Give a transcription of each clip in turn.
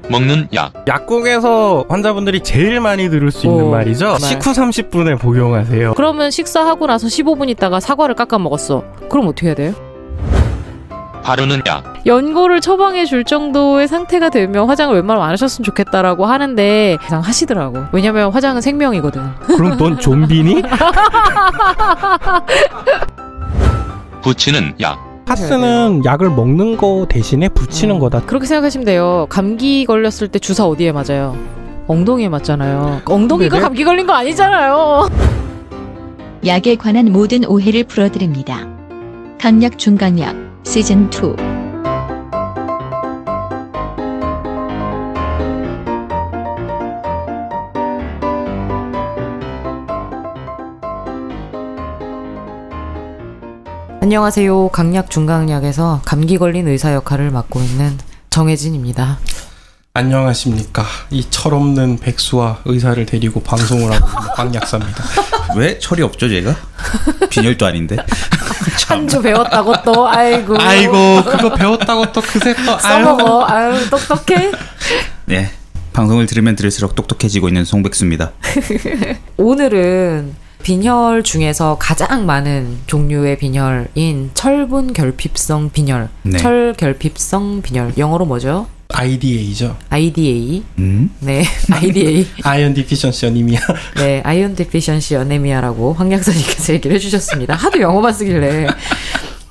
먹는 약. 약국에서 환자분들이 제일 많이 들을 수 있는 말이죠. 식후 30분에 복용하세요. 그러면 식사하고 나서 15분 있다가 사과를 깎아 먹었어. 그럼 어떻게 해야 돼요? 바르는 약. 연고를 처방해 줄 정도의 상태가 되면 화장을 웬만하면 안 하셨으면 좋겠다라고 하는데 그냥 하시더라고. 왜냐면 화장은 생명이거든. 그럼 넌 좀비니? 붙이는 약. 파스는 약을 먹는 거 대신에 붙이는 거다. 그렇게 생각하시면 돼요. 감기 걸렸을 때 주사 어디에 맞아요? 엉덩이에 맞잖아요. 엉덩이가 네네. 감기 걸린 거 아니잖아요. 약에 관한 모든 오해를 풀어드립니다. 강약 중강약 시즌2. 안녕하세요. 강약 중강약에서 감기 걸린 의사 역할을 맡고 있는 정혜진입니다. 안녕하십니까. 이 철없는 백수와 의사를 데리고 방송을 하고 있는 강약사입니다. 왜 철이 없죠, 제가? 빈혈도 아닌데. 한 주 배웠다고 또 아이고 그거 배웠다고 또 그새 또 써먹어. 아유 똑똑해. 네, 방송을 들으면 들을수록 똑똑해지고 있는 송백수입니다. 오늘은 빈혈 중에서 가장 많은 종류의 빈혈인 철분 결핍성 빈혈, 네. 철결핍성 빈혈, 영어로 뭐죠? IDA죠. IDA. 네, IDA. 아이언 디피션시 어니미아. 네, 아이언 데피션시 어네미아라고 황 약사님께서 얘기를 해주셨습니다. 하도 영어만 쓰길래.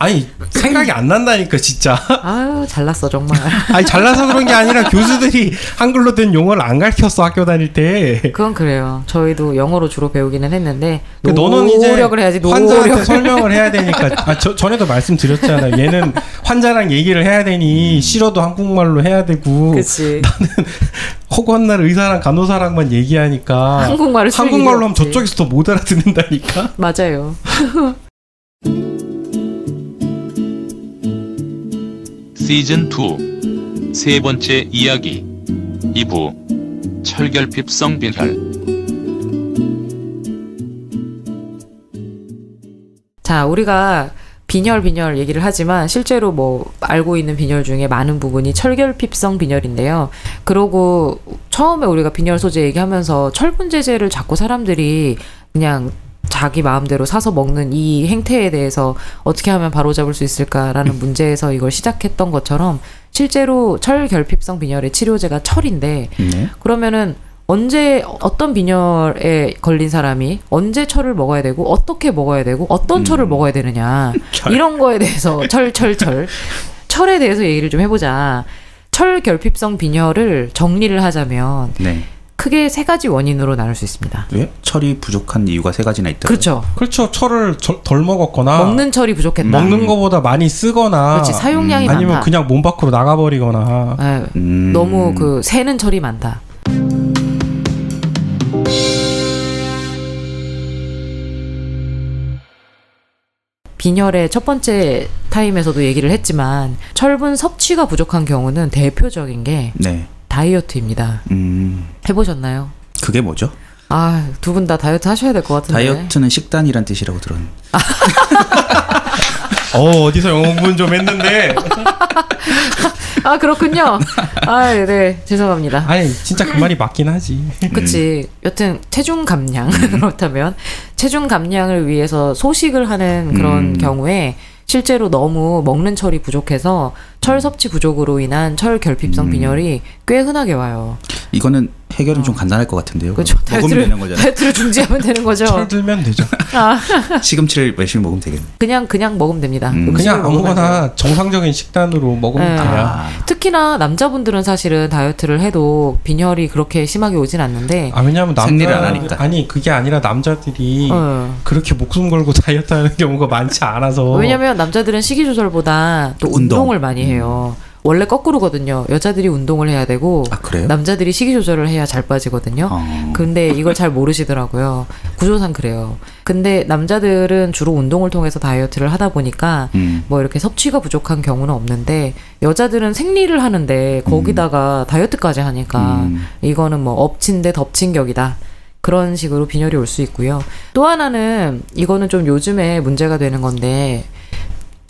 아니 생각이 안 난다니까 진짜. 아유 잘났어 정말. 아니 잘나서 그런 게 아니라 교수들이 한글로 된 용어를 안 가르쳤어 학교 다닐 때. 그건 그래요. 저희도 영어로 주로 배우기는 했는데 너는 이제 노력을 해야지. 환자한테 노력. 설명을 해야 되니까. 전에도 말씀드렸잖아요. 얘는 환자랑 얘기를 해야 되니 싫어도 한국말로 해야 되고. 그치. 허구한 날 의사랑 간호사랑만 얘기하니까 한국말을 쓸 일이 한국말로 하면 없지. 저쪽에서 더 못 알아듣는다니까. 맞아요. 시즌2 세 번째 이야기 2부 철결핍성 빈혈. 자, 우리가 빈혈 얘기를 하지만 실제로 뭐 알고 있는 빈혈 중에 많은 부분이 철결핍성 빈혈인데요. 그러고 처음에 우리가 빈혈 소재 얘기하면서 철분 제제를 자꾸 사람들이 그냥 자기 마음대로 사서 먹는 이 행태에 대해서 어떻게 하면 바로잡을 수 있을까라는 문제에서 이걸 시작했던 것처럼 실제로 철결핍성 빈혈의 치료제가 철인데 네. 그러면은 언제 어떤 빈혈에 걸린 사람이 언제 철을 먹어야 되고 어떻게 먹어야 되고 어떤 철을 먹어야 되느냐 이런 거에 대해서 철에 대해서 얘기를 좀 해보자. 철결핍성 빈혈을 정리를 하자면 네. 크게 세 가지 원인으로 나눌 수 있습니다. 왜? 철이 부족한 이유가 세 가지나 있다고요? 그렇죠. 그렇죠. 철을 덜 먹었거나 먹는 철이 부족했다. 먹는 거보다 많이 쓰거나 그렇지. 사용량이 아니면 많다. 그냥 몸 밖으로 나가버리거나. 예, 너무 그 새는 철이 많다. 빈혈의 첫 번째 타임에서도 얘기를 했지만 철분 섭취가 부족한 경우는 대표적인 게 네. 다이어트입니다. 해보셨나요? 그게 뭐죠? 아, 두 분 다 다이어트 하셔야 될 것 같은데. 다이어트는 식단이란 뜻이라고 들었는데. 어디서 영어 공부는 좀 했는데. 아, 그렇군요. 아, 네. 죄송합니다. 아니 진짜 그 말이 맞긴 하지. 그치. 여튼 체중 감량 그렇다면 체중 감량을 위해서 소식을 하는 그런 경우에 실제로 너무 먹는 철이 부족해서 철 섭취 부족으로 인한 철 결핍성 빈혈이 꽤 흔하게 와요. 이거는 해결은 좀 간단할 것 같은데요. 그렇죠. 먹으면 되는 거잖아요. 다이어트를 중지하면 되는 거죠. 철 들면 되죠. 시금치를 열심히 먹으면 되겠네. 그냥 먹으면 됩니다. 그냥 음식을 먹으면 돼요. 아무거나 정상적인 식단으로 먹으면 네. 돼요. 특히나 남자분들은 사실은 다이어트를 해도 빈혈이 그렇게 심하게 오진 않는데 왜냐하면 생리를 안 하니까. 아니 그게 아니라 남자들이 그렇게 목숨 걸고 다이어트하는 경우가 많지 않아서. 왜냐면 남자들은 식이 조절보다 또 운동을 많이 해요. 원래 거꾸로거든요. 여자들이 운동을 해야 되고 아, 그래요? 남자들이 식이 조절을 해야 잘 빠지거든요. 근데 이걸 잘 모르시더라고요. 구조상 그래요. 근데 남자들은 주로 운동을 통해서 다이어트를 하다 보니까 뭐 이렇게 섭취가 부족한 경우는 없는데 여자들은 생리를 하는데 거기다가 다이어트까지 하니까 이거는 뭐 엎친 데 덮친 격이다. 그런 식으로 빈혈이 올 수 있고요. 또 하나는 이거는 좀 요즘에 문제가 되는 건데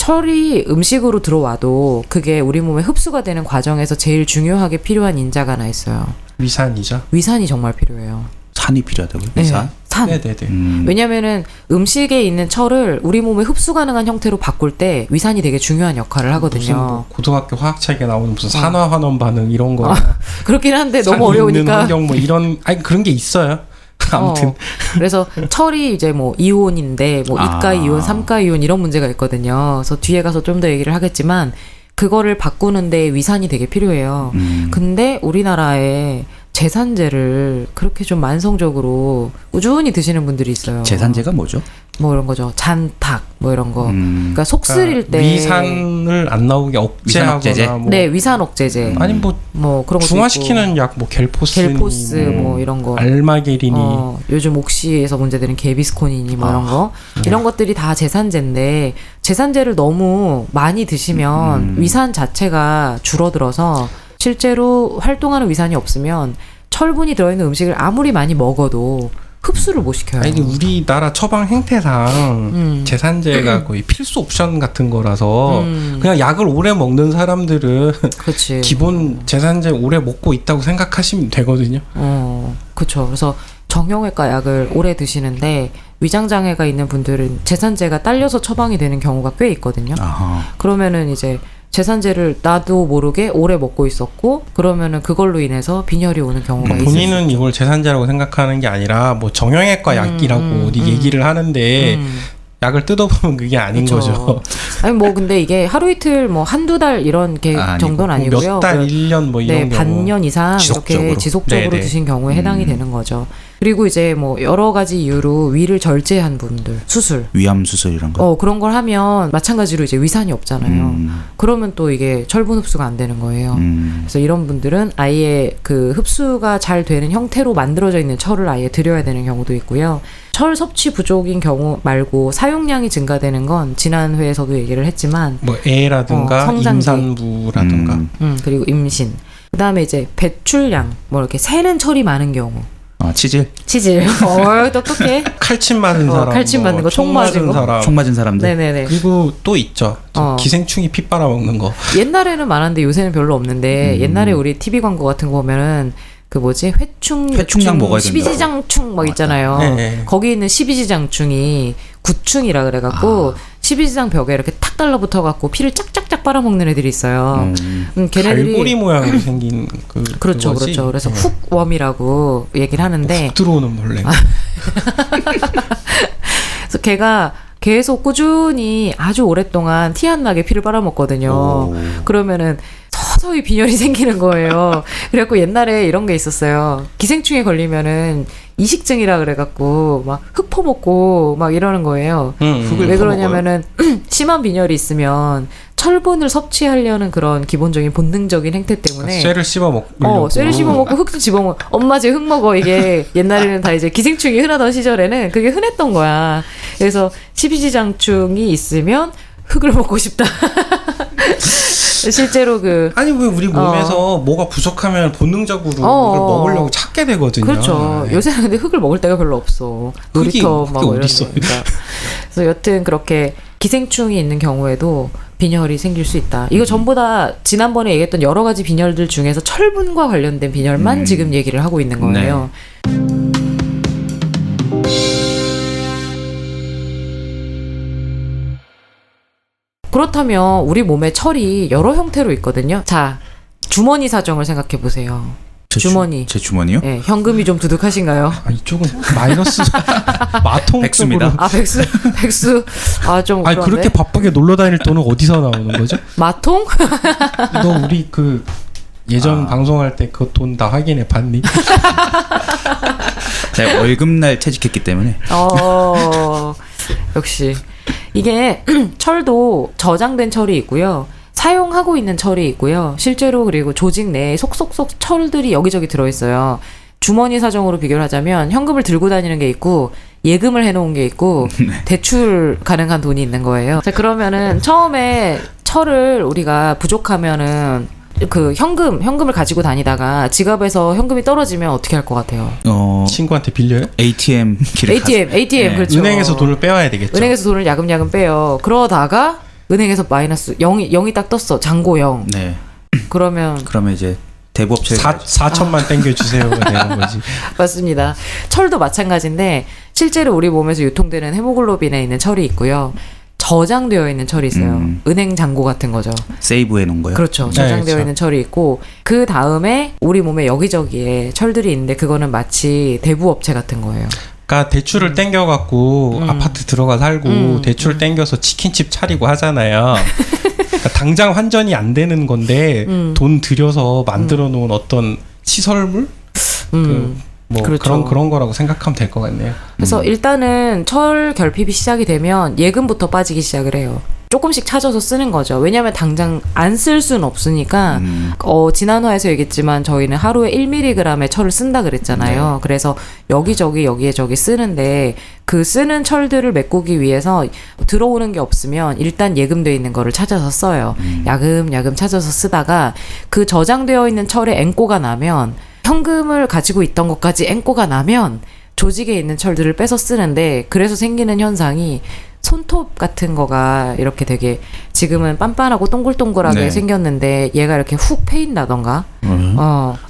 철이 음식으로 들어와도 그게 우리 몸에 흡수가 되는 과정에서 제일 중요하게 필요한 인자가 하나 있어요. 위산이죠. 위산이 정말 필요해요. 산이 필요하다고요? 네, 산? 산. 네네네. 왜냐면은 음식에 있는 철을 우리 몸에 흡수 가능한 형태로 바꿀 때 위산이 되게 중요한 역할을 무슨 하거든요. 뭐 고등학교 화학책에 나오는 무슨 산화환원 반응 이런 거. 그렇긴 한데 산이 너무 있는 어려우니까. 환경 뭐 이런 아니 그런 게 있어요. 아무튼 그래서 철이 이제 뭐 이온인데 뭐 이가 이온, 삼가 이온 이런 문제가 있거든요. 그래서 뒤에 가서 좀 더 얘기를 하겠지만 그거를 바꾸는데 위산이 되게 필요해요. 근데 우리나라에 제산제를 그렇게 좀 만성적으로 꾸준히 드시는 분들이 있어요. 제산제가 뭐죠? 뭐 이런 거죠. 잔탁 뭐 이런 거. 그러니까 속 쓰릴 때 위산을 안 나오게 위산 억제제? 억제하거나 뭐 네, 위산 억제제. 아니 뭐 그런 것도 중화시키는 약 뭐 겔포스니 겔포스 뭐 이런 거. 알마게린이 요즘 옥시에서 문제되는 게비스코닌이 뭐 이런 거. 이런 것들이 다 제산제인데 제산제를 너무 많이 드시면 위산 자체가 줄어들어서 실제로 활동하는 위산이 없으면 철분이 들어있는 음식을 아무리 많이 먹어도 흡수를 못 시켜요. 아니 우리나라 처방 행태상 제산제가 거의 필수 옵션 같은 거라서 그냥 약을 오래 먹는 사람들은 그렇지. 기본 제산제 오래 먹고 있다고 생각하시면 되거든요. 그렇죠. 그래서 정형외과 약을 오래 드시는데 위장장애가 있는 분들은 제산제가 딸려서 처방이 되는 경우가 꽤 있거든요. 아하. 그러면은 이제 제산제를 나도 모르게 오래 먹고 있었고 그러면은 그걸로 인해서 빈혈이 오는 경우가 있어요. 본인은 이걸 제산제라고 생각하는 게 아니라 뭐 정형외과 약이라고 얘기를 하는데 약을 뜯어보면 그게 아닌 그쵸. 거죠. 아니 뭐 근데 이게 하루 이틀 뭐 한두 달 이런 정도는 아니고요. 몇 달, 1년 뭐 이런 경우. 반년 이상 지속적으로. 이렇게 지속적으로 네네. 드신 경우에 해당이 되는 거죠. 그리고 이제 뭐 여러 가지 이유로 위를 절제한 분들 수술 위암 수술 이런 거. 그런 걸 하면 마찬가지로 이제 위산이 없잖아요. 그러면 또 이게 철분 흡수가 안 되는 거예요. 그래서 이런 분들은 아예 그 흡수가 잘 되는 형태로 만들어져 있는 철을 아예 드려야 되는 경우도 있고요. 철 섭취 부족인 경우 말고 사용량이 증가되는 건 지난 회에서도 얘기를 했지만 뭐 애라든가 성장기. 임산부라든가 그리고 임신 그다음에 이제 배출량 뭐 이렇게 새는 철이 많은 경우 치질? 치질 똑똑해 칼침 맞은 사람, 칼침 맞는 거, 총 맞은 거. 사람, 총 맞은 사람들? 네네네 그리고 또 있죠. 기생충이 피 빨아먹는 거. 옛날에는 많았는데 요새는 별로 없는데 옛날에 우리 TV 광고 같은 거 보면은 그 뭐지 회충량 먹어야 된다고. 12지장충 막 있잖아요. 네. 거기 있는 12지장충이 구충이라 그래갖고 12지장 벽에 이렇게 탁 달라붙어갖고 피를 짝짝짝 빨아먹는 애들이 있어요. 걔네들이 갈고리 모양으로 생긴 그렇죠, 그거지? 그렇죠. 그래서 네. 훅웜이라고 얘기를 하는데 훅 들어오는 벌레. 그래서 걔가 계속 꾸준히 아주 오랫동안 티 안 나게 피를 빨아먹거든요. 그러면은 서서히 빈혈이 생기는 거예요. 그래갖고 옛날에 이런 게 있었어요. 기생충에 걸리면은 이식증이라 그래갖고 막 흙 퍼먹고 막 이러는 거예요. 왜 그러냐면은 심한 빈혈이 있으면 철분을 섭취하려는 그런 기본적인 본능적인 행태 때문에 쇠를 씹어 먹고. 쇠를 씹어먹고 흙도 집어먹고 엄마 쟤 흙 먹어 이게 옛날에는 다 이제 기생충이 흔하던 시절에는 그게 흔했던 거야. 그래서 십이지장충이 있으면 흙을 먹고 싶다. 실제로 아니 왜 우리 몸에서 뭐가 부족하면 본능적으로 그걸 먹으려고 찾게 되거든요. 그렇죠. 네. 요새는 근데 흙을 먹을 데가 별로 없어. 놀이터 막 이런 어디 있어? 데니까. 그래서 여튼 그렇게 기생충이 있는 경우에도 빈혈이 생길 수 있다. 이거 전부 다 지난번에 얘기했던 여러 가지 빈혈들 중에서 철분과 관련된 빈혈만 지금 얘기를 하고 있는 거예요. 그렇다면 우리 몸에 철이 여러 형태로 있거든요. 자, 주머니 사정을 생각해 보세요. 주머니. 제 주머니요? 네, 현금이 좀 두둑하신가요? 이쪽은 마이너스 마통 백수입니다. 쪽으로. 백수. 좀 아니 그런데. 그렇게 바쁘게 놀러 다닐 돈은 어디서 나오는 거죠? 마통? 너 우리 예전 방송할 때 그 돈 다 확인해 봤니? 제가 월급날 퇴직했기 때문에. 역시. 이게 철도 저장된 철이 있고요. 사용하고 있는 철이 있고요. 실제로 그리고 조직 내에 속속속 철들이 여기저기 들어있어요. 주머니 사정으로 비교를 하자면 현금을 들고 다니는 게 있고 예금을 해놓은 게 있고 대출 가능한 돈이 있는 거예요. 자, 그러면은 처음에 철을 우리가 부족하면은 그 현금을 가지고 다니다가 지갑에서 현금이 떨어지면 어떻게 할 것 같아요? 친구한테 빌려요? ATM 길을 ATM 네. 그렇죠. 은행에서 돈을 빼와야 되겠죠. 은행에서 돈을 야금야금 빼요. 그러다가 은행에서 마이너스 0이 딱 떴어. 잔고 0. 네. 그러면 이제 대부업체 4천만 땡겨주세요. 되는 거지. 맞습니다. 철도 마찬가지인데 실제로 우리 몸에서 유통되는 헤모글로빈에 있는 철이 있고요. 저장되어 있는 철이 있어요. 은행 잔고 같은 거죠. 세이브해 놓은 거요. 그렇죠. 네, 저장되어 그렇죠. 있는 철이 있고 그 다음에 우리 몸에 여기저기에 철들이 있는데 그거는 마치 대부업체 같은 거예요. 그러니까 대출을 땡겨갖고 아파트 들어가 살고 대출 땡겨서 치킨집 차리고 하잖아요. 그러니까 당장 환전이 안 되는 건데 돈 들여서 만들어 놓은 어떤 시설물? 뭐 그렇죠. 그런 거라고 생각하면 될 것 같네요. 그래서 일단은 철 결핍이 시작이 되면 예금부터 빠지기 시작을 해요. 조금씩 찾아서 쓰는 거죠. 왜냐하면 당장 안 쓸 수는 없으니까 지난 화에서 얘기했지만 저희는 하루에 1mg의 철을 쓴다 그랬잖아요. 네. 그래서 여기저기 여기에 저기 쓰는데 그 쓰는 철들을 메꾸기 위해서 들어오는 게 없으면 일단 예금되어 있는 거를 찾아서 써요. 야금야금 찾아서 쓰다가 그 저장되어 있는 철에 앵꼬가 나면 현금을 가지고 있던 것까지 앵꼬가 나면 조직에 있는 철들을 빼서 쓰는데 그래서 생기는 현상이 손톱 같은 거가 이렇게 되게 지금은 빤빤하고 동글동글하게 네. 생겼는데 얘가 이렇게 훅 패인다던가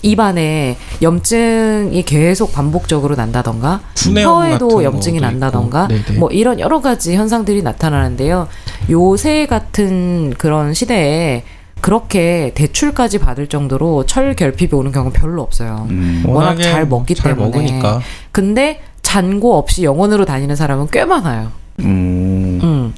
입안에 염증이 계속 반복적으로 난다던가 분해형 혀에도 같은 염증이 것도 난다던가 있고. 네네. 뭐 이런 여러 가지 현상들이 나타나는데요. 요새 같은 그런 시대에 그렇게 대출까지 받을 정도로 철 결핍이 오는 경우는 별로 없어요. 워낙 워낙에 잘 먹기 잘 때문에. 먹으니까. 근데 잔고 없이 영원으로 다니는 사람은 꽤 많아요. 그러니까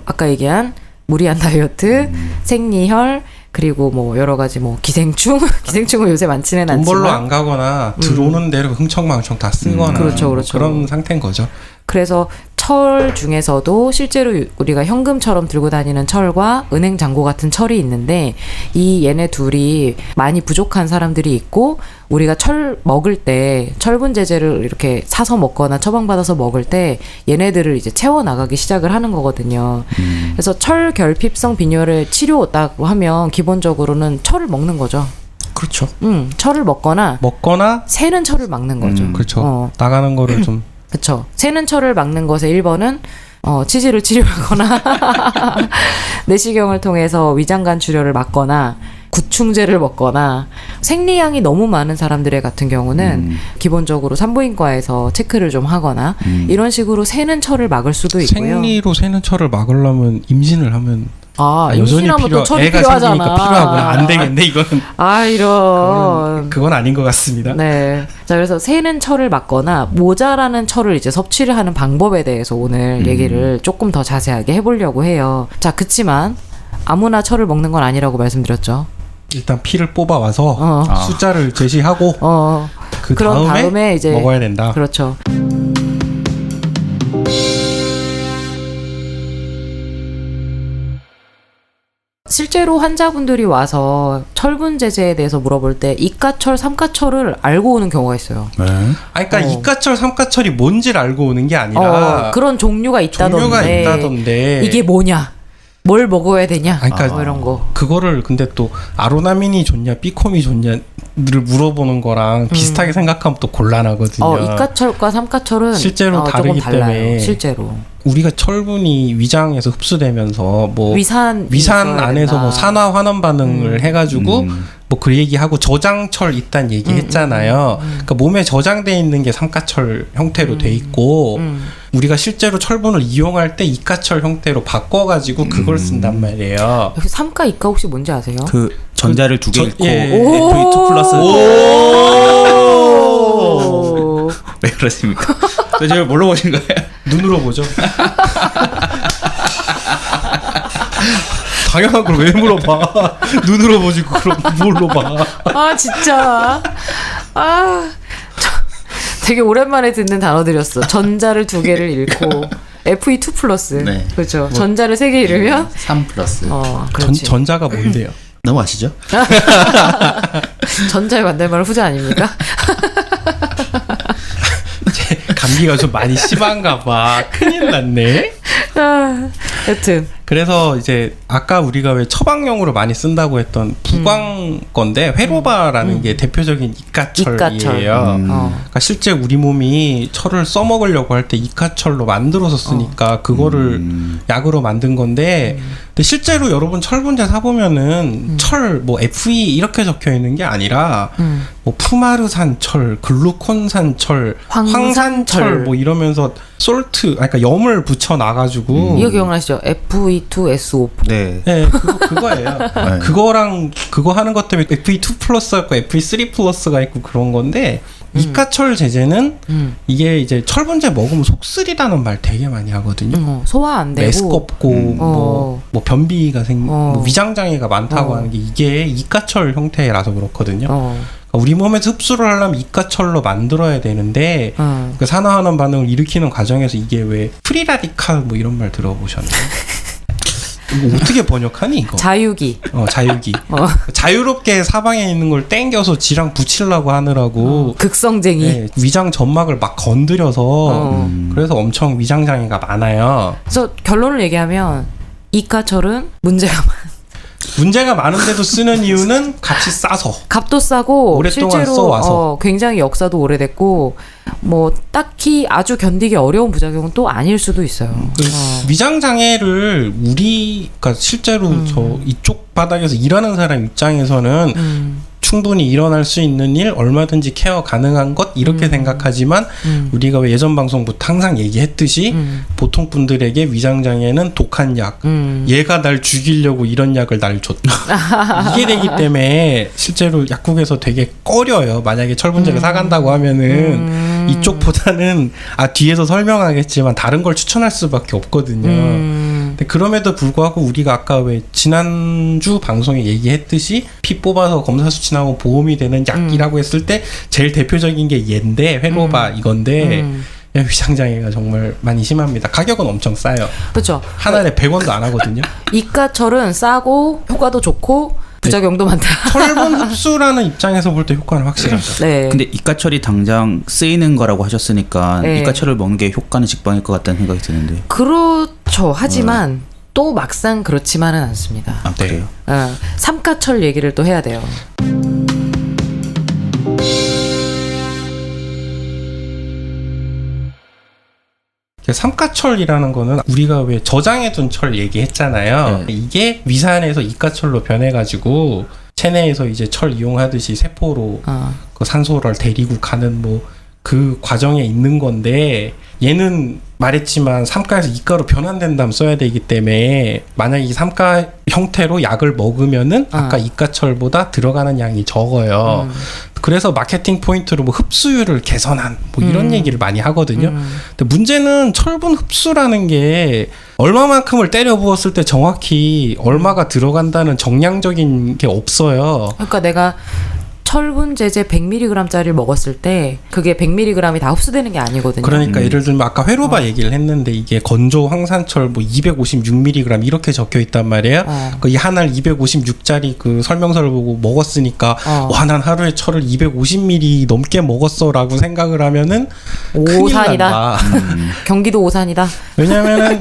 아까 얘기한 무리한 다이어트, 생리혈, 그리고 뭐 여러 가지 뭐 기생충, 기생충은 요새 많지는 돈 벌러 않지만 안 가거나 들어오는 대로 흥청망청 다 쓰거나 그렇죠, 뭐 그렇죠. 그런 상태인 거죠. 그래서 철 중에서도 실제로 우리가 현금처럼 들고 다니는 철과 은행 잔고 같은 철이 있는데 이 얘네 둘이 많이 부족한 사람들이 있고 우리가 철 먹을 때 철분제제를 이렇게 사서 먹거나 처방받아서 먹을 때 얘네들을 이제 채워나가기 시작을 하는 거거든요. 그래서 철 결핍성 빈혈의 치료다고 하면 기본적으로는 철을 먹는 거죠. 그렇죠. 철을 먹거나 새는 철을 막는 거죠. 그렇죠. 나가는 거를 좀 그렇죠. 새는 철을 막는 것의 1번은 치질을 치료하거나 내시경을 통해서 위장관 출혈을 막거나 구충제를 먹거나 생리량이 너무 많은 사람들의 같은 경우는 기본적으로 산부인과에서 체크를 좀 하거나 이런 식으로 새는 철을 막을 수도 있고요. 생리로 새는 철을 막으려면 임신을 하면 여전히 임신하면 또 철이 애가 필요하잖아. 생기니까 필요하구나. 안 되겠네 이거는. 이런. 그건 아닌 것 같습니다. 네. 자, 그래서 새는 철을 막거나 모자라는 철을 이제 섭취를 하는 방법에 대해서 오늘 얘기를 조금 더 자세하게 해보려고 해요. 자, 그치만 아무나 철을 먹는 건 아니라고 말씀드렸죠. 일단 피를 뽑아와서 숫자를 제시하고 그 그런 다음에 이제 먹어야 된다. 그렇죠. 실제로 환자분들이 와서 철분제제에 대해서 물어볼 때 이가철, 삼가철을 알고 오는 경우가 있어요. 그러니까 이가철, 삼가철이 뭔지를 알고 오는 게 아니라 그런 종류가 있다던데 이게 뭐냐? 뭘 먹어야 되냐? 그러니까 뭐 이런 거. 그거를 근데 또 아로나민이 좋냐, 비콤이 좋냐를 물어보는 거랑 비슷하게 생각하면 또 곤란하거든요. 이가철과 삼가철은 실제로 다르기 조금 달라요. 때문에 실제로. 우리가 철분이 위장에서 흡수되면서 뭐 위산 안에서 뭐 산화 환원 반응을 해가지고 뭐 그 얘기하고 저장철 있단 얘기했잖아요. 그러니까 몸에 저장돼 있는 게 삼가철 형태로 돼 있고 우리가 실제로 철분을 이용할 때 이가철 형태로 바꿔가지고 그걸 쓴단 말이에요. 여기 삼가 이가 혹시 뭔지 아세요? 그 전자를 두 개 잃고 오! F2 플러스 오! 왜 그러십니까? 저를 뭘로 보신 거예요? 눈으로 보죠. 당연한 걸 왜 물어봐? 눈으로 보지 그럼 뭘로 봐? 진짜. 되게 오랜만에 듣는 단어들이었어. 전자를 2개를 잃고 Fe2 플러스. 네. 그렇죠. 전자를 3개 잃으면 3 플러스 그렇지. 전자가 뭔데요? 너무 아시죠? 전자의 반대말은 후자 아닙니까? 감기가 좀 많이 심한가 봐. 큰일 났네. 여튼 그래서 이제 아까 우리가 왜 처방용으로 많이 쓴다고 했던 부광 건데 회로바라는 게 대표적인 이카철이에요. 이카철. 그러니까 실제 우리 몸이 철을 써먹으려고 할 때 이카철로 만들어서 쓰니까 그거를 약으로 만든 건데 근데 실제로 여러분 철분제 사보면은 철 뭐 FE 이렇게 적혀 있는 게 아니라 뭐 푸마르산철, 글루콘산철, 황산철 뭐 이러면서 솔트 그러니까 염을 붙여 놔가지고 이거 기억나시죠? FE2SO4. 네. 네, 그거예요. 네. 그거랑 그거 하는 것 때문에 FE2 플러스가 있고 FE3 플러스가 있고 그런 건데 이카철 제제는 이게 이제 철분제 먹으면 속쓰리라는 말 되게 많이 하거든요. 소화 안 되고 메스껍고 뭐 변비가 뭐 위장 장애가 많다고 하는 게 이게 이카철 형태라서 그렇거든요. 그러니까 우리 몸에서 흡수를 하려면 이카철로 만들어야 되는데 그 산화환원 반응을 일으키는 과정에서 이게 왜 프리라디칼 뭐 이런 말 들어보셨나요? 이거 어떻게 번역하니 이거? 자유기. 자유기. 자유롭게 사방에 있는 걸 땡겨서 지랑 붙이려고 하느라고 극성쟁이. 네, 위장 점막을 막 건드려서 그래서 엄청 위장 장애가 많아요. 그래서 결론을 얘기하면 이카철은 문제가 많은데도 쓰는 이유는 값이 싸서 값도 싸고 오랫동안 실제로 써와서. 굉장히 역사도 오래됐고 뭐 딱히 아주 견디기 어려운 부작용은 또 아닐 수도 있어요. 위장 장애를 우리가 실제로 저 이쪽 바닥에서 일하는 사람 입장에서는 충분히 일어날 수 있는 일 얼마든지 케어 가능한 것 이렇게 생각하지만 우리가 왜 예전 방송부터 항상 얘기했듯이 보통 분들에게 위장 장애는 독한 약 얘가 날 죽이려고 이런 약을 날 줬다 이게 되기 때문에 실제로 약국에서 되게 꺼려요. 만약에 철분제를 사간다고 하면은 이쪽보다는 뒤에서 설명하겠지만 다른 걸 추천할 수밖에 없거든요. 근데 그럼에도 불구하고 우리가 아까 왜 지난주 방송에 얘기했듯이 피 뽑아서 검사 수치 나오고 보험이 되는 약이라고 했을 때 제일 대표적인 게 얘인데 회로바 이건데 위장 장애가 정말 많이 심합니다. 가격은 엄청 싸요. 그렇죠. 한 알에 100원도 안 하거든요. 이카철은 싸고 효과도 좋고 부작용도 많다. 철분 흡수라는 입장에서 볼 때 효과는 확실하죠. 네. 근데 이카철이 당장 쓰이는 거라고 하셨으니까 네. 이카철을 먹는 게 효과는 직방일 것 같다는 생각이 드는데. 그렇죠. 하지만 또 막상 그렇지만은 않습니다. 아, 그래요? 삼카철 얘기를 또 해야 돼요. 삼가철이라는 거는 우리가 왜 저장해둔 철 얘기했잖아요. 이게 위산에서 이가철로 변해가지고 체내에서 이제 철 이용하듯이 세포로 그 산소를 데리고 가는 뭐 그 과정에 있는 건데 얘는 말했지만 삼가에서 이가로 변환된다면 써야 되기 때문에 만약에 이 삼가 형태로 약을 먹으면은 아까 이가철보다 들어가는 양이 적어요. 그래서 마케팅 포인트로 뭐 흡수율을 개선한 뭐 이런 얘기를 많이 하거든요. 근데 문제는 철분 흡수라는 게 얼마만큼을 때려 부었을 때 정확히 얼마가 들어간다는 정량적인 게 없어요. 그러니까 내가 철분 제제 100mg짜리를 먹었을 때 그게 100mg이 다 흡수되는 게 아니거든요. 그러니까 예를 들면 아까 회로바 얘기를 했는데 이게 건조 황산철 뭐 256mg 이렇게 적혀 있단 말이에요. 그 이 한 알 256짜리 그 설명서를 보고 먹었으니까 와, 난 하루에 철을 250mg 넘게 먹었어라고 생각을 하면은 오산이다. 경기도 오산이다. 왜냐면은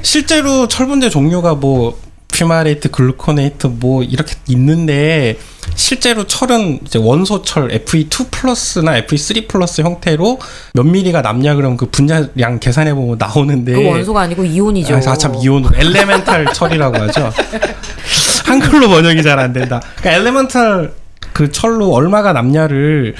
실제로 철분제 종류가 뭐 퓨마레이트, 글루코네이트 뭐 이렇게 있는데 실제로 철은 이제 원소철 FE2 플러스나 FE3 플러스 형태로 몇 미리가 남냐 그러면 그 분자량 계산해 보면 나오는데 그 원소가 아니고 이온이죠. 참 이온으로 엘레멘탈 철이라고 하죠. 한글로 번역이 잘 안 된다. 그러니까 엘레멘탈 그 철로 얼마가 남냐를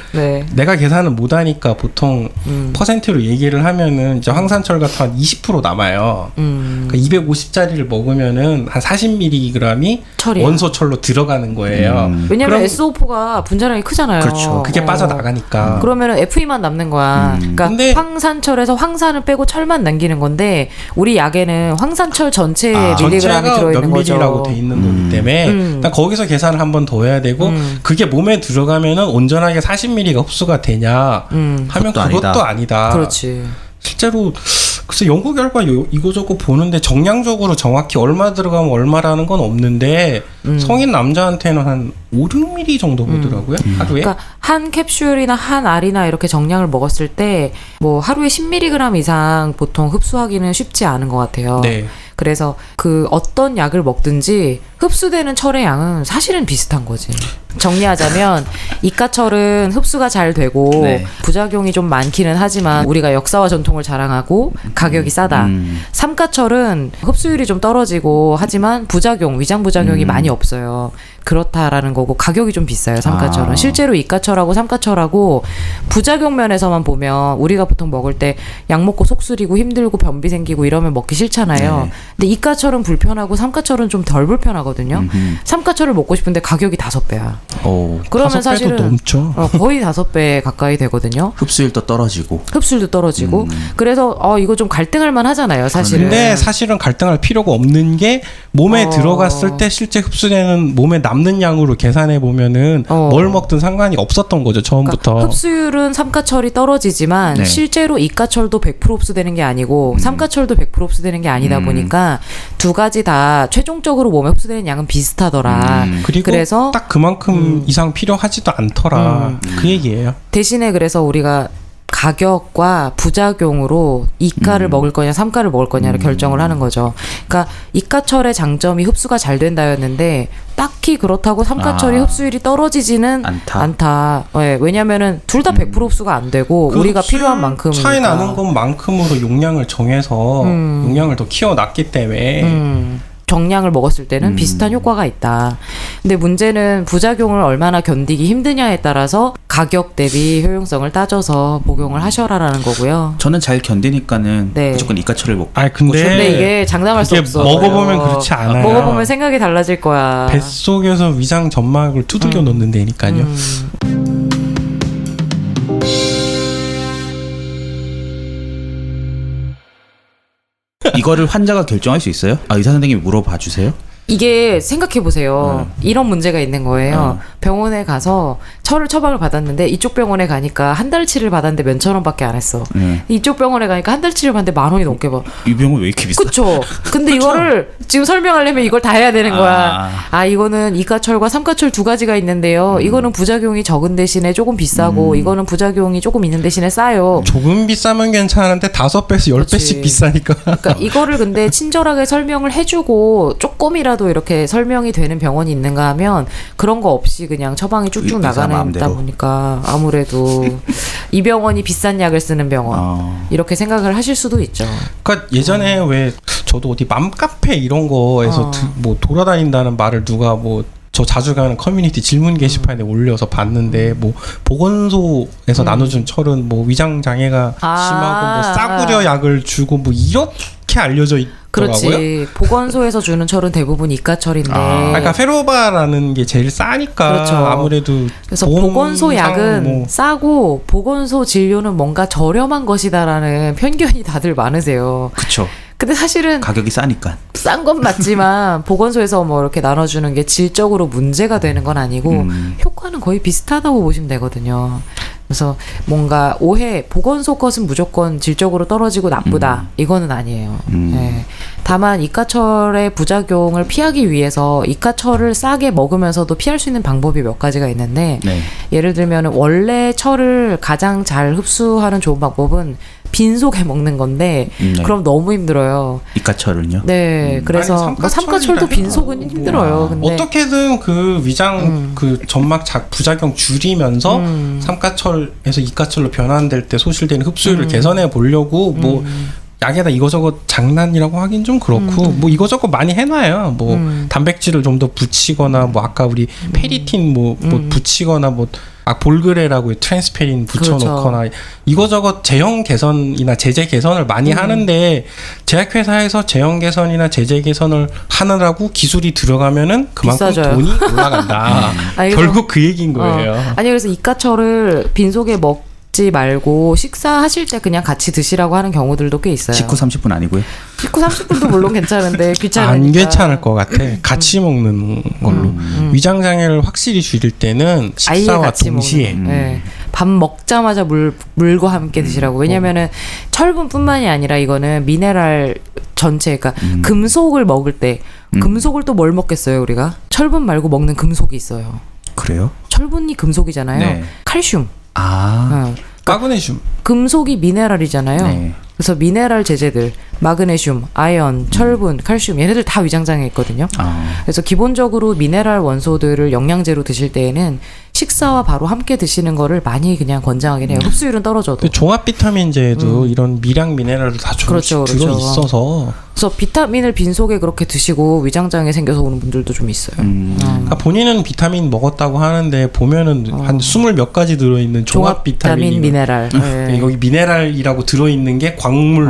내가 계산을 못하니까 보통 퍼센트로 얘기를 하면은 이제 황산철 같은 한 20% 남아요. 그러니까 250짜리를 먹으면은 한 40mg이 원소철로 들어가는 거예요. 왜냐면 SO4가 분자량이 크잖아요. 그렇죠. 그게 빠져나가니까. 그러면은 FE만 남는 거야. 그러니까 근데 황산철에서 황산을 빼고 철만 남기는 건데 우리 약에는 황산철 전체 밀리그램이 들어있는 거죠. 몇 밀리라고 돼 있는 거기 때문에 일단 거기서 계산을 한 번 더 해야 되고 그게 몸에 들어가면은 온전하게 40mg가 흡수가 되냐 하면 그것도 아니다. 그렇지. 실제로 그래서 연구 결과 이거저거 보는데 정량적으로 정확히 얼마 들어가면 얼마라는 건 없는데 성인 남자한테는 한 5, 6ml 정도 보더라고요. 하루에. 그러니까 한 캡슐이나 한 알이나 이렇게 정량을 먹었을 때 뭐 하루에 10mg 이상 보통 흡수하기는 쉽지 않은 것 같아요. 네. 그래서 그 어떤 약을 먹든지 흡수되는 철의 양은 사실은 비슷한 거지. 정리하자면 이가철은 흡수가 잘 되고 네. 부작용이 좀 많기는 하지만 우리가 역사와 전통을 자랑하고 가격이 싸다. 삼가철은 흡수율이 좀 떨어지고 하지만 부작용, 위장 부작용이 많이 없어요. 그렇다라는 거고 가격이 좀 비싸요. 삼가철은. 아. 실제로 이가철하고 삼가철하고 부작용 면에서만 보면 우리가 보통 먹을 때 약 먹고 속 쓰리고 힘들고 변비 생기고 이러면 먹기 싫잖아요. 네. 근데 이가철은 불편하고 삼가철은 좀 덜 불편하거든요. 삼가철을 먹고 싶은데 가격이 5배야. 오. 그러면 5배도 사실은 넘죠. 거의 5배 가까이 되거든요. 흡수율도 떨어지고. 흡수율도 떨어지고. 그래서 이거 좀 갈등할 만 하잖아요, 사실은. 근데 사실은 갈등할 필요가 없는 게 몸에 들어갔을 때 실제 흡수되는 몸에 남는 양으로 계산해 보면은 뭘 먹든 상관이 없었던 거죠, 처음부터. 그러니까 흡수율은 삼가철이 떨어지지만 네. 실제로 이가철도 100% 흡수되는 게 아니고 삼가철도 100% 흡수되는 게 아니다 보니까 두 가지 다 최종적으로 몸에 흡수되는 양은 비슷하더라. 그리고 그래서 딱 그만큼 이상 필요하지도 않더라. 그 얘기예요. 대신에 그래서 우리가 가격과 부작용으로 이가를 먹을 거냐 삼가를 먹을 거냐를 결정을 하는 거죠. 그러니까 이가철의 장점이 흡수가 잘 된다였는데 딱히 그렇다고 삼가철이 흡수율이 떨어지지는 않다. 네, 왜냐면은 둘 다 100% 흡수가 안 되고 그 우리가 필요한 만큼 차이 나는 것만큼으로 용량을 정해서 용량을 더 키워놨기 때문에 정량을 먹었을 때는 비슷한 효과가 있다. 근데 문제는 부작용을 얼마나 견디기 힘드냐에 따라서 가격 대비 효용성을 따져서 복용을 하셔라라는 거고요. 저는 잘 견디니까는 네. 무조건 이가철을 먹고. 근데 이게 장담할 수 이게 없어. 먹어보면 그렇지 않아요. 먹어보면 생각이 달라질 거야. 뱃속에서 위장 점막을 두들겨 놓는 데니까요. 이거를 환자가 결정할 수 있어요? 의사 선생님이 물어봐 주세요. 이게 생각해보세요. 이런 문제가 있는 거예요. 병원에 가서 철을 처방을 받았는데 이쪽 병원에 가니까 한 달치를 받았는데 몇천 원밖에 안 했어. 이쪽 병원에 가니까 한 달치를 받는데 10,000원이 넘게 봐. 이 병원 왜 이렇게 비싸? 그쵸. 근데 이거를 지금 설명하려면 이걸 다 해야 되는 거야. 이거는 이가철과 삼가철 두 가지가 있는데요. 이거는 부작용이 적은 대신에 조금 비싸고 이거는 부작용이 조금 있는 대신에 싸요. 조금 비싸면 괜찮은데 5배에서 10배씩 그치. 비싸니까. 그러니까 이거를 근데 친절하게 설명을 해주고 조금이라도 이렇게 설명이 되는 병원이 있는가 하면 그런 거 없이 그냥 처방이 쭉쭉 나가는 다 보니까 아무래도 이 병원이 비싼 약을 쓰는 병원 이렇게 생각을 하실 수도 있죠. 그러니까 예전에 왜 저도 어디 맘카페 이런 거에서 뭐 돌아다닌다는 말을 누가 뭐 저 자주 가는 커뮤니티 질문 게시판에 올려서 봤는데 뭐 보건소에서 나눠준 철은 뭐 위장 장애가 심하고 뭐 싸구려 약을 주고 뭐 이렇게 알려져 있더라고요. 그렇지. 보건소에서 주는 철은 대부분 이가철인데. 그러니까 페로바라는 게 제일 싸니까 그렇죠. 아무래도 그래서 보건소 약은 뭐 싸고 보건소 진료는 뭔가 저렴한 것이다라는 편견이 다들 많으세요. 그쵸. 근데 사실은 가격이 싸니까. 싼 건 맞지만 보건소에서 뭐 이렇게 나눠주는 게 질적으로 문제가 되는 건 아니고 효과는 거의 비슷하다고 보시면 되거든요. 그래서 뭔가 보건소 것은 무조건 질적으로 떨어지고 나쁘다 이거는 아니에요. 네. 다만 이가철의 부작용을 피하기 위해서 이가철을 싸게 먹으면서도 피할 수 있는 방법이 몇 가지가 있는데 예를 들면 원래 철을 가장 잘 흡수하는 좋은 방법은 빈속에 먹는 건데 그럼 너무 힘들어요. 이가철은요? 네, 그래서 뭐 삼가철도 빈속은 힘들어요. 근데 어떻게든 그 위장 그 점막 부작용 줄이면서 삼가철에서 이가철로 변환될 때 소실되는 흡수율을 개선해 보려고 뭐 약에다 이거저거 장난이라고 하긴 좀 그렇고 뭐 이거저거 많이 해놔요. 뭐 단백질을 좀 더 붙이거나 뭐 아까 우리 페리틴 뭐 붙이거나 뭐 볼그레라고 트랜스페린 붙여놓거나 그렇죠. 이거저거 제형 개선이나 제재 개선을 많이 하는데 제약회사에서 제형 개선이나 제재 개선을 하느라고 기술이 들어가면은 그만큼 비싸져요. 돈이 올라간다. 결국 그 얘기인 거예요. 아니 그래서 이가철을 빈속에 먹지 말고 식사하실 때 그냥 같이 드시라고 하는 경우들도 꽤 있어요. 식후 30분 아니고요? 식후 30분도 물론 괜찮은데 귀찮으니까. 안 괜찮을 것 같아. 같이 먹는 걸로. 위장 장애를 확실히 줄일 때는 식사와 동시에 밥 먹자마자 물과 함께 드시라고. 왜냐면은 철분뿐만이 아니라 이거는 미네랄 전체, 그러니까 금속을 먹을 때 금속을 또 뭘 먹겠어요 우리가? 철분 말고 먹는 금속이 있어요. 그래요? 철분이 금속이잖아요. 네. 칼슘. 마그네슘. 금속이 미네랄이잖아요. 네. 그래서 미네랄 제제들, 마그네슘, 아연, 철분, 칼슘 얘네들 다 위장장에 있거든요. 그래서 기본적으로 미네랄 원소들을 영양제로 드실 때에는 식사와 바로 함께 드시는 거를 많이 그냥 권장하긴 해요. 흡수율은 떨어져도. 종합 비타민제에도 이런 미량 미네랄도 다 그렇죠, 그렇죠. 들어 있어서. 그래서 비타민을 빈속에 그렇게 드시고 위장장애 생겨서 오는 분들도 좀 있어요. 그러니까 본인은 비타민 먹었다고 하는데 보면은 한 20몇 가지 들어있는 종합 비타민 미네랄. 네. 여기 미네랄이라고 들어있는 게 광물.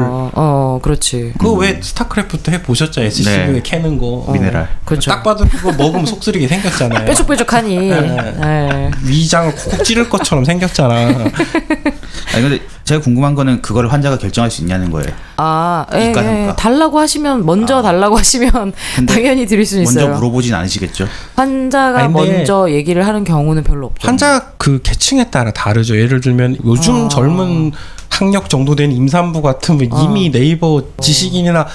그렇지. 그거 왜 스타크래프트 해 보셨죠? SCV에 네. 캐는 거. 미네랄. 그렇죠. 딱 봐도 그거 먹으면 속 쓰리게 생겼잖아요. 뾰족뾰족하니. 네. 위장을 콕콕 찌를 것처럼 생겼잖아. 아니 근데 제가 궁금한 거는 그거를 환자가 결정할 수 있냐는 거예요. 이가 삼가. 달라고 하시면 먼저 달라고 하시면 당연히 드릴 수 있어요. 먼저 물어보진 않으시겠죠? 환자가 아니, 근데 먼저 얘기를 하는 경우는 별로 없죠. 환자 그 계층에 따라 다르죠. 예를 들면 요즘 젊은 학력 정도 된 임산부 같으면 이미 네이버 지식인이나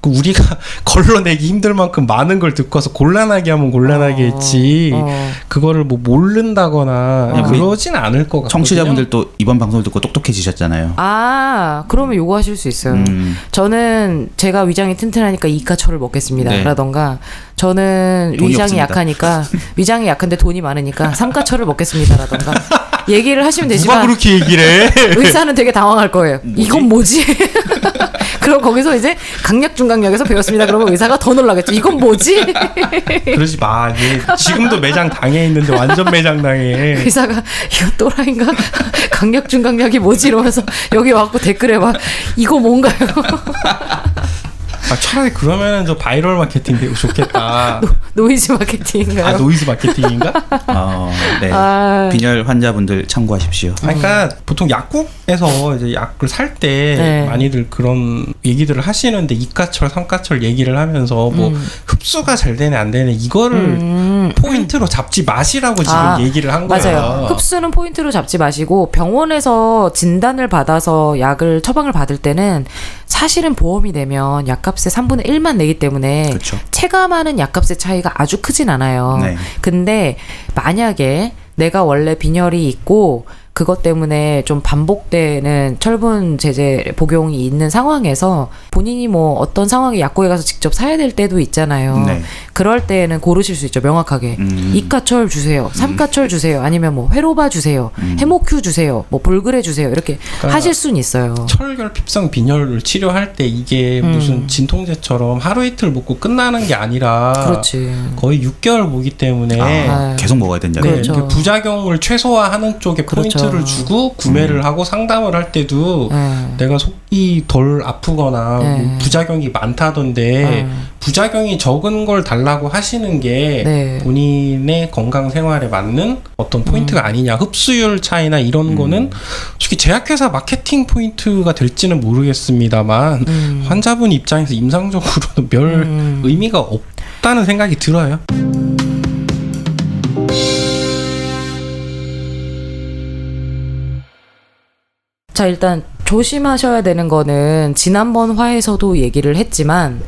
그 우리가 걸러내기 힘들 만큼 많은 걸 듣고 와서 곤란하게 하면 곤란하게 했지 그거를 뭐 모른다거나 그러진 않을 것 같거든요. 청취자분들도 이번 방송을 듣고 똑똑해지셨잖아요. 그러면 요거 하실 수 있어요. 저는 제가 위장이 튼튼하니까 이가철을 먹겠습니다. 네. 라던가 저는 돈이 위장이 없습니다. 약하니까 위장이 약한데 돈이 많으니까 삼가철을 먹겠습니다. 라던가 얘기를 하시면 누가 되지만 그렇게 얘기를 해? 의사는 되게 당황할 거예요. 이건 뭐지? 그럼 거기서 이제 강약중강약에서 배웠습니다. 그러면 의사가 더 놀라겠죠. 이건 뭐지? 그러지 마. 얘 지금도 매장 당해 있는데 완전 매장 당해. 의사가 이거 또라이인가? 강약중강약이 뭐지? 이러면서 여기 와갖고 댓글에 막 이거 뭔가요? 차라리 그러면은 저 바이럴 마케팅 되고 좋겠다. 노이즈 마케팅인가요? 노이즈 마케팅인가? 네. 빈혈 환자분들 참고하십시오. 그러니까 보통 약국에서 이제 약을 살 때 많이들 그런 얘기들을 하시는데 이가철, 삼가철 얘기를 하면서 뭐 흡수가 잘 되네 안 되네 이거를 포인트로 잡지 마시라고 지금 얘기를 한 거예요. 맞아요. 흡수는 포인트로 잡지 마시고 병원에서 진단을 받아서 약을 처방을 받을 때는 사실은 보험이 되면 약값의 3분의 1만 내기 때문에 그렇죠. 체감하는 약값의 차이가 아주 크진 않아요. 네. 근데 만약에 내가 원래 빈혈이 있고 그것 때문에 좀 반복되는 철분 제제 복용이 있는 상황에서 본인이 뭐 어떤 상황에 약국에 가서 직접 사야 될 때도 있잖아요. 네. 그럴 때는 고르실 수 있죠. 명확하게. 이가철 주세요. 삼가철 주세요. 아니면 뭐 회로바 주세요. 해모큐 주세요. 뭐 볼그레 주세요. 이렇게 하실 수는 있어요. 철결핍성 빈혈을 치료할 때 이게 무슨 진통제처럼 하루 이틀 먹고 끝나는 게 아니라 그렇지. 거의 6개월 보기 때문에 계속 먹어야 된다. 네, 그렇죠. 이게 부작용을 최소화하는 쪽에 그렇죠. 포인트를 주고 구매를 하고 상담을 할 때도 내가 속이 덜 아프거나 뭐 부작용이 많다던데 부작용이 적은 걸 달라고 하시는 게 본인의 건강 생활에 맞는 어떤 포인트가 아니냐. 흡수율 차이나 이런 거는 솔직히 제약회사 마케팅 포인트가 될지는 모르겠습니다만 환자분 입장에서 임상적으로는 별 의미가 없다는 생각이 들어요. 자, 일단 조심하셔야 되는 거는 지난번 화에서도 얘기를 했지만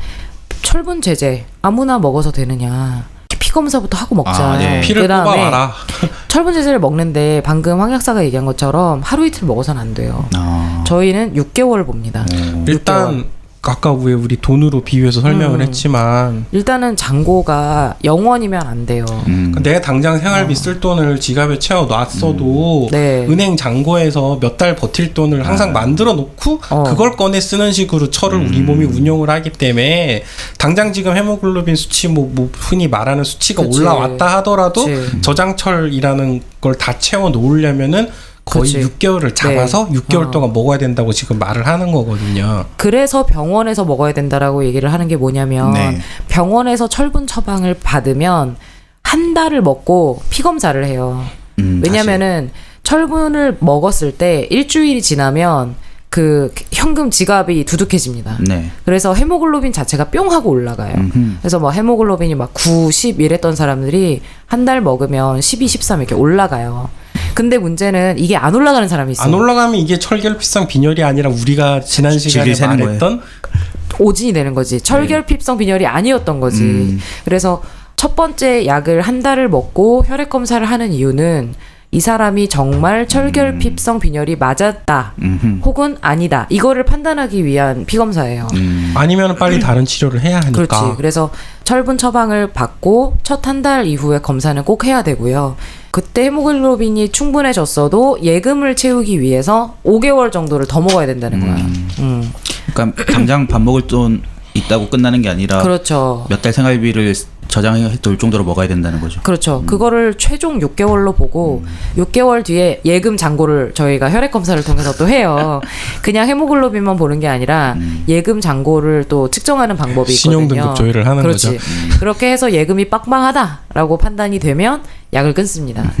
철분 제제 아무나 먹어서 되느냐. 피 검사부터 하고 먹자. 피를 뽑아와라. 철분 제제를 먹는데 방금 황 약사가 얘기한 것처럼 하루 이틀 먹어서는 안 돼요. 저희는 6개월 봅니다. 일단 아까 왜 우리 돈으로 비유해서 설명을 했지만 일단은 잔고가 0원이면 안 돼요. 내가 당장 생활비 쓸 돈을 지갑에 채워 놨어도 은행 잔고에서 몇 달 버틸 돈을 항상 만들어 놓고 그걸 꺼내 쓰는 식으로 철을 우리 몸이 운용을 하기 때문에 당장 지금 헤모글로빈 수치 뭐 흔히 말하는 수치가 그치. 올라왔다 하더라도 그치. 저장철이라는 걸 다 채워 놓으려면은 거의 그치. 6개월을 잡아서 6개월 동안 먹어야 된다고 지금 말을 하는 거거든요. 그래서 병원에서 먹어야 된다라고 얘기를 하는 게 뭐냐면 병원에서 철분 처방을 받으면 한 달을 먹고 피 검사를 해요. 왜냐면은 철분을 먹었을 때 일주일이 지나면 그 현금 지갑이 두둑해집니다. 그래서 헤모글로빈 자체가 뿅 하고 올라가요. 그래서 뭐 헤모글로빈이 막 9, 10 이랬던 사람들이 한 달 먹으면 12, 13 이렇게 올라가요. 근데 문제는 이게 안 올라가는 사람이 있어. 안 올라가면 이게 철결핍성 빈혈이 아니라 우리가 지난 시간에 말했던 오진이 되는 거지. 철결핍성 빈혈이 아니었던 거지. 그래서 첫 번째 약을 한 달을 먹고 혈액 검사를 하는 이유는 이 사람이 정말 철결핍성 빈혈이 맞았다 혹은 아니다 이거를 판단하기 위한 피검사예요. 아니면 빨리 다른 치료를 해야 하니까. 그렇지. 그래서 철분 처방을 받고 첫 한 달 이후에 검사는 꼭 해야 되고요. 그때 헤모글로빈이 충분해졌어도 예금을 채우기 위해서 5개월 정도를 더 먹어야 된다는 거야. 그러니까 당장 밥 먹을 돈 있다고 끝나는 게 아니라 그렇죠. 몇 달 생활비를 저장해 둘 정도로 먹어야 된다는 거죠. 그렇죠. 그거를 최종 6개월로 보고 6개월 뒤에 예금 잔고를 저희가 혈액 검사를 통해서 또 해요. 그냥 헤모글로빈만 보는 게 아니라 예금 잔고를 또 측정하는 방법이 있거든요. 신용등급 조회를 하는 그렇지. 거죠. 그렇게 해서 예금이 빵빵하다라고 판단이 되면 약을 끊습니다.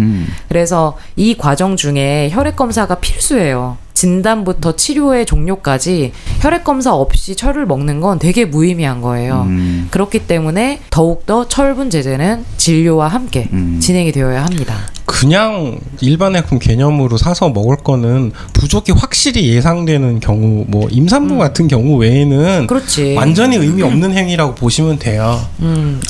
그래서 이 과정 중에 혈액 검사가 필수예요. 진단부터 치료의 종료까지 혈액 검사 없이 철을 먹는 건 되게 무의미한 거예요. 그렇기 때문에 더욱더 철분 제제는 진료와 함께 진행이 되어야 합니다. 그냥 일반의품 개념으로 사서 먹을 거는 부족이 확실히 예상되는 경우, 뭐 임산부 같은 경우 외에는 그렇지. 완전히 의미 없는 행위라고 보시면 돼요.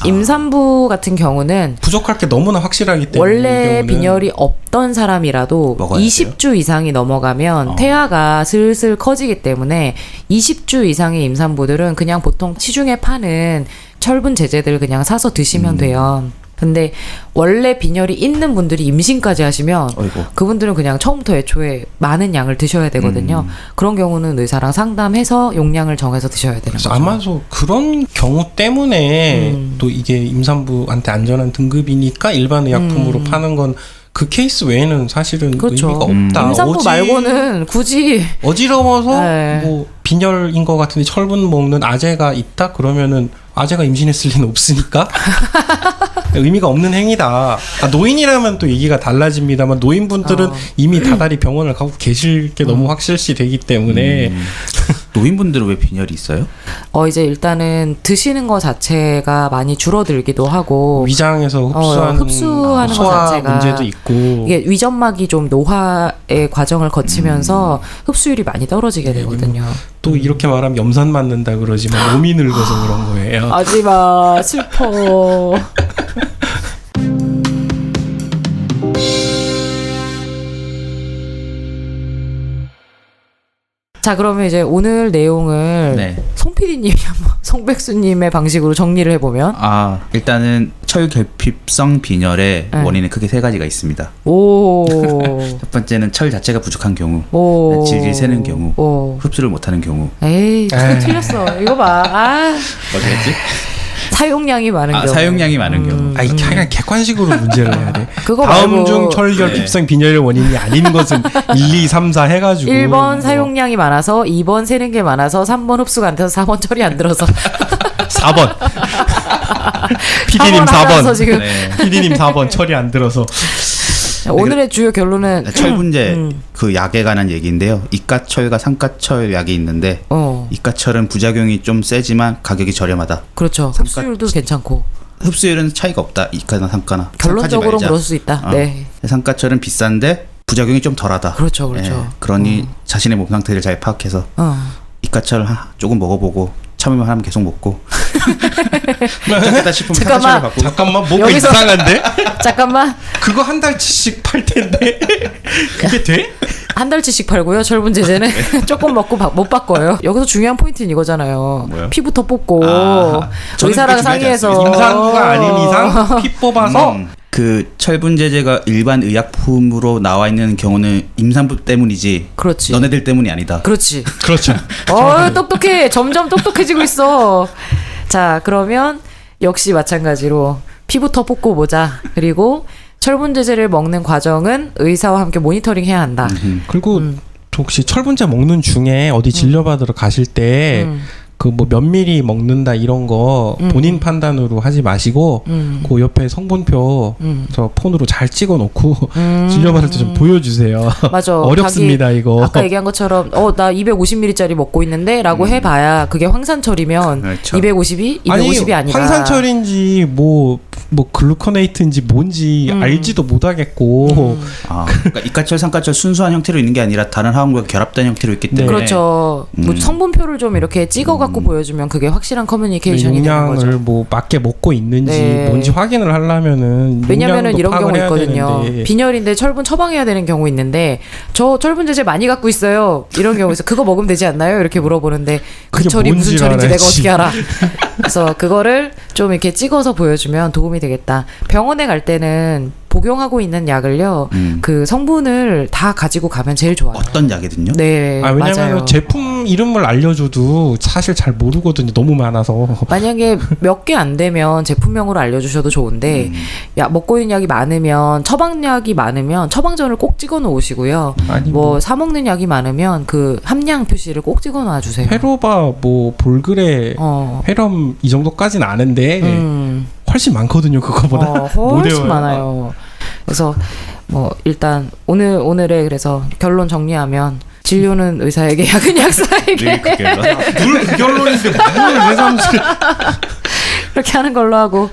임산부 같은 경우는 부족할 게 너무나 확실하기 때문에 원래 빈혈이 없던 사람이라도 20주 이상이 넘어가면 태아가 슬슬 커지기 때문에 20주 이상의 임산부들은 그냥 보통 시중에 파는 철분 제제들 그냥 사서 드시면 돼요. 근데 원래 빈혈이 있는 분들이 임신까지 하시면 어이구. 그분들은 그냥 처음부터 애초에 많은 양을 드셔야 되거든요. 그런 경우는 의사랑 상담해서 용량을 정해서 드셔야 되는 거죠. 아마도 그런 경우 때문에 또 이게 임산부한테 안전한 등급이니까 일반 의약품으로 파는 건 그 케이스 외에는 사실은 그렇죠. 의미가 없다. 임산부 말고는 굳이 어지러워서 네. 뭐 빈혈인 것 같은데 철분 먹는 아재가 있다 그러면은 아재가 임신했을 리는 없으니까 의미가 없는 행위다. 노인이라면 또 얘기가 달라집니다만 노인분들은 이미 다달이 병원을 가고 계실 게 너무 확실시 되기 때문에 노인분들은 왜 빈혈이 있어요? 이제 일단은 드시는 거 자체가 많이 줄어들기도 하고 위장에서 흡수하는 거 소화 자체가 문제도 있고 이게 위점막이 좀 노화의 과정을 거치면서 흡수율이 많이 떨어지게 되거든요. 또 이렇게 말하면 염산 맞는다 그러지만 몸이 늙어서 그런 거예요. 하지마 슬퍼. 자, 그러면 이제 오늘 내용을 송 PD님이 한번 송백수님의 방식으로 정리를 해보면 일단은 철결핍성 빈혈의 원인은 크게 세 가지가 있습니다. 오. 첫 번째는 철 자체가 부족한 경우, 오. 질질 새는 경우, 오. 흡수를 못하는 경우. 에이, 그거 틀렸어. 이거 봐. 어디였지? 사용량이 많은 경우. 사용량이 많은 경우. 그냥 객관식으로 문제를 해야 돼. 그거 다음 말고 중 철결핍성 빈혈의 원인이 아닌 것은 1, 2, 3, 4 해가지고 1번 사용량이 많아서 2번 새는 게 많아서 3번 흡수가 안 돼서 4번 철이 안 들어서 4번 PD님 4번 지금. PD님 4번 철이 안 들어서 오늘의 주요 결론은 철분제 그 약에 관한 얘기인데요. 이가철과 상가철 약이 있는데 이가철은 부작용이 좀 세지만 가격이 저렴하다. 그렇죠. 흡수율도 괜찮고 흡수율은 차이가 없다. 이가나 상가나. 결론적으로 그럴 수 있다. 네. 상가철은 비싼데 부작용이 좀 덜하다. 그렇죠. 그러니 자신의 몸 상태를 잘 파악해서 이가철 조금 먹어보고 참으면 하면 계속 먹고 괜찮겠다 싶으면 상가철을 갖고. 잠깐만 뭔가 이상한데? 잠깐만 그거 한 달치씩 팔 텐데 그게 돼? 한 달치씩 팔고요. 철분 제제는 조금 먹고 못 바꿔요. 여기서 중요한 포인트는 이거잖아요. 뭐요? 피부터 뽑고 의사랑 상의해서 임산부가 아닌 이상 피 뽑아서 그 철분 제제가 일반 의약품으로 나와 있는 경우는 임산부 때문이지. 그렇지. 너네들 때문이 아니다. 그렇지. 그렇죠. 똑똑해. 점점 똑똑해지고 있어. 자, 그러면 역시 마찬가지로 피부터 뽑고 보자. 그리고 철분 제제를 먹는 과정은 의사와 함께 모니터링 해야 한다. 그리고 혹시 철분제 먹는 중에 어디 진료받으러 가실 때 그 뭐 몇 미리 먹는다 이런 거 본인 판단으로 하지 마시고 그 옆에 성분표 저 폰으로 잘 찍어놓고 진료 받을 때 좀 보여주세요. 맞아. 어렵습니다 이거. 아까 얘기한 것처럼 나 250ml짜리 먹고 있는데라고 해봐야 그게 황산철이면 그렇죠. 250이 250이 아니라 황산철인지 뭐 글루코네이트인지 뭔지 알지도 못하겠고. 그러니까 이가철, 상가철 순수한 형태로 있는 게 아니라 다른 화학물과 결합된 형태로 있기 때문에. 그렇죠. 뭐 성분표를 좀 이렇게 찍어갖고 보여주면 그게 확실한 커뮤니케이션이 되는 거죠. 용량을 뭐 맞게 먹고 있는지 네. 뭔지 확인을 하려면은 왜냐면은 이런 경우 해야 있거든요. 되는데. 빈혈인데 철분 처방해야 되는 경우 있는데 저 철분 제제 많이 갖고 있어요. 이런 경우에서 그거 먹으면 되지 않나요? 이렇게 물어보는데 그 그게 철이 무슨 뭔지 철인지 내가 알아야지. 어떻게 알아? 그래서 그거를 좀 이렇게 찍어서 보여주면 도움이 되겠다. 병원에 갈 때는 복용하고 있는 약을요. 그 성분을 다 가지고 가면 제일 좋아요. 어떤 약이든요? 네, 왜냐면 맞아요. 제품 이름을 알려줘도 사실 잘 모르거든요. 너무 많아서. 만약에 몇 개 안 되면 제품명으로 알려주셔도 좋은데 먹고 있는 약이 많으면 처방약이 많으면 처방전을 꼭 찍어 놓으시고요. 아니 뭐 사 먹는 약이 많으면 그 함량 표시를 꼭 찍어 놔 주세요. 페로바 뭐 볼그레 회렴 이 정도까지는 아는데 훨씬 많거든요. 그거보다 훨씬 외워요. 많아요. 그래서 뭐 일단 오늘의 그래서 결론 정리하면 진료는 의사에게, 약은 약사에게 늘 결론인데 뭘 외삼실. 그렇게 하는 걸로 하고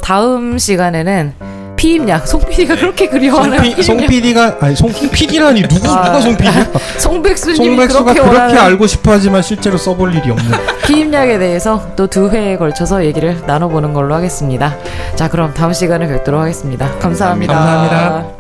다음 시간에는 피임약. 송 PD가 그렇게 그리워하는 송 PD가 아니 송 PD라니 누가 송 PD야? 송백수님이 송백수가 그렇게 그렇게 원하는 알고 싶어하지만 실제로 써볼 일이 없는. 피임약에 대해서 또 2회에 걸쳐서 얘기를 나눠보는 걸로 하겠습니다. 자, 그럼 다음 시간에 뵙도록 하겠습니다. 감사합니다. 감사합니다.